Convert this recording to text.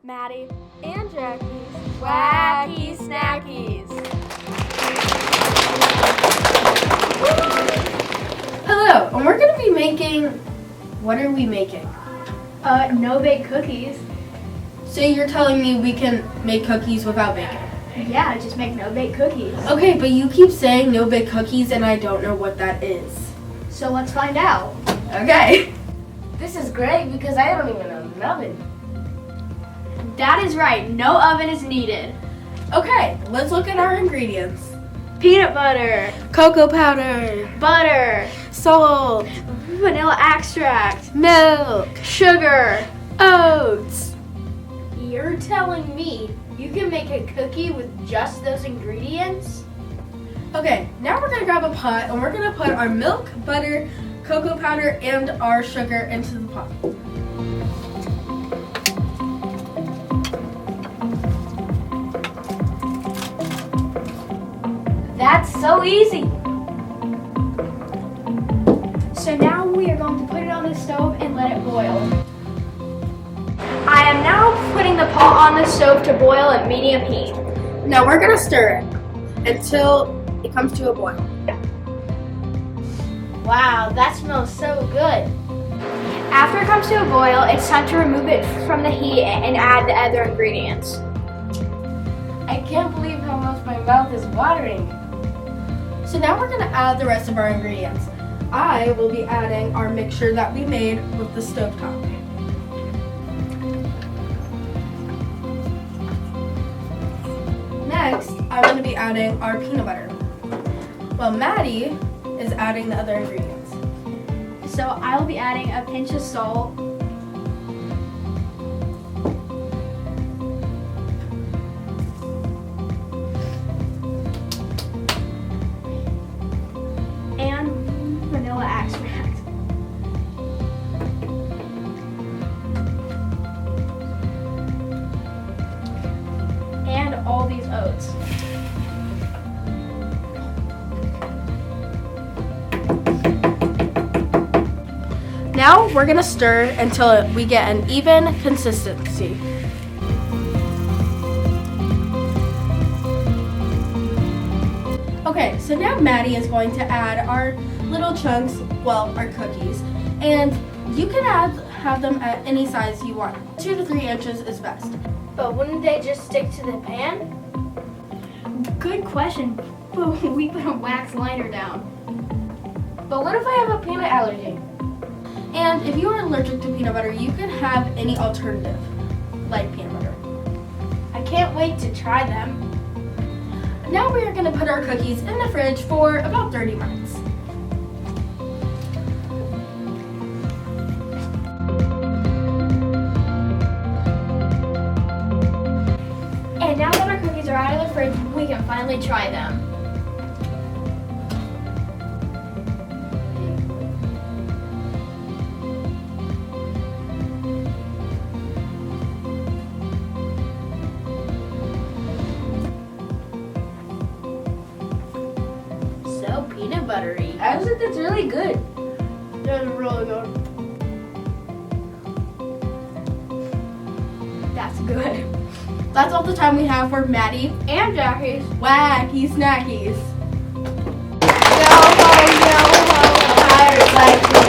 Maddy, and Jackie's Wacky Snackies. Hello, and we're going to be making, what are we making? No-bake cookies. So you're telling me we can make cookies without baking? Yeah, just make no-bake cookies. Okay, but you keep saying no-bake cookies and I don't know what that is. So let's find out. Okay. This is great because I don't even have an oven. That is right, no oven is needed. Okay, let's look at our ingredients. Peanut butter, Cocoa powder, butter, salt, vanilla extract, milk, sugar. oats. You're telling me you can make a cookie with just those ingredients? Okay, now we're gonna grab a pot and we're gonna put our milk, butter, cocoa powder, and our sugar into the pot. That's so easy. So now we are going to put it on the stove and let it boil. I am now putting the pot on the stove to boil at medium heat. Now we're gonna stir it until it comes to a boil. Wow, that smells so good. After it comes to a boil, it's time to remove it from the heat and add the other ingredients. I can't believe how much my mouth is watering. So now we're gonna add the rest of our ingredients. I will be adding our mixture that we made with the stovetop. Next, I'm gonna be adding our peanut butter. While Maddy is adding the other ingredients. So I will be adding a pinch of salt, and vanilla extract. And all these oats. Now we're gonna stir until we get an even consistency. Okay, so now Maddy is going to add our little chunks, well, our cookies, and you can have them at any size you want. 2 to 3 inches is best. But wouldn't they just stick to the pan? Good question, but we put a wax liner down. But what if I have a peanut allergy? And if you are allergic to peanut butter, you can have any alternative, like peanut butter. I can't wait to try them. Now we are going to put our cookies in the fridge for about 30 minutes. And now that our cookies are out of the fridge, we can finally try them. So peanut buttery. I think that's really good. That's really good. That's good. That's all the time we have for Maddy And Jackie's. Wacky Snackies. Yo ho, pirates like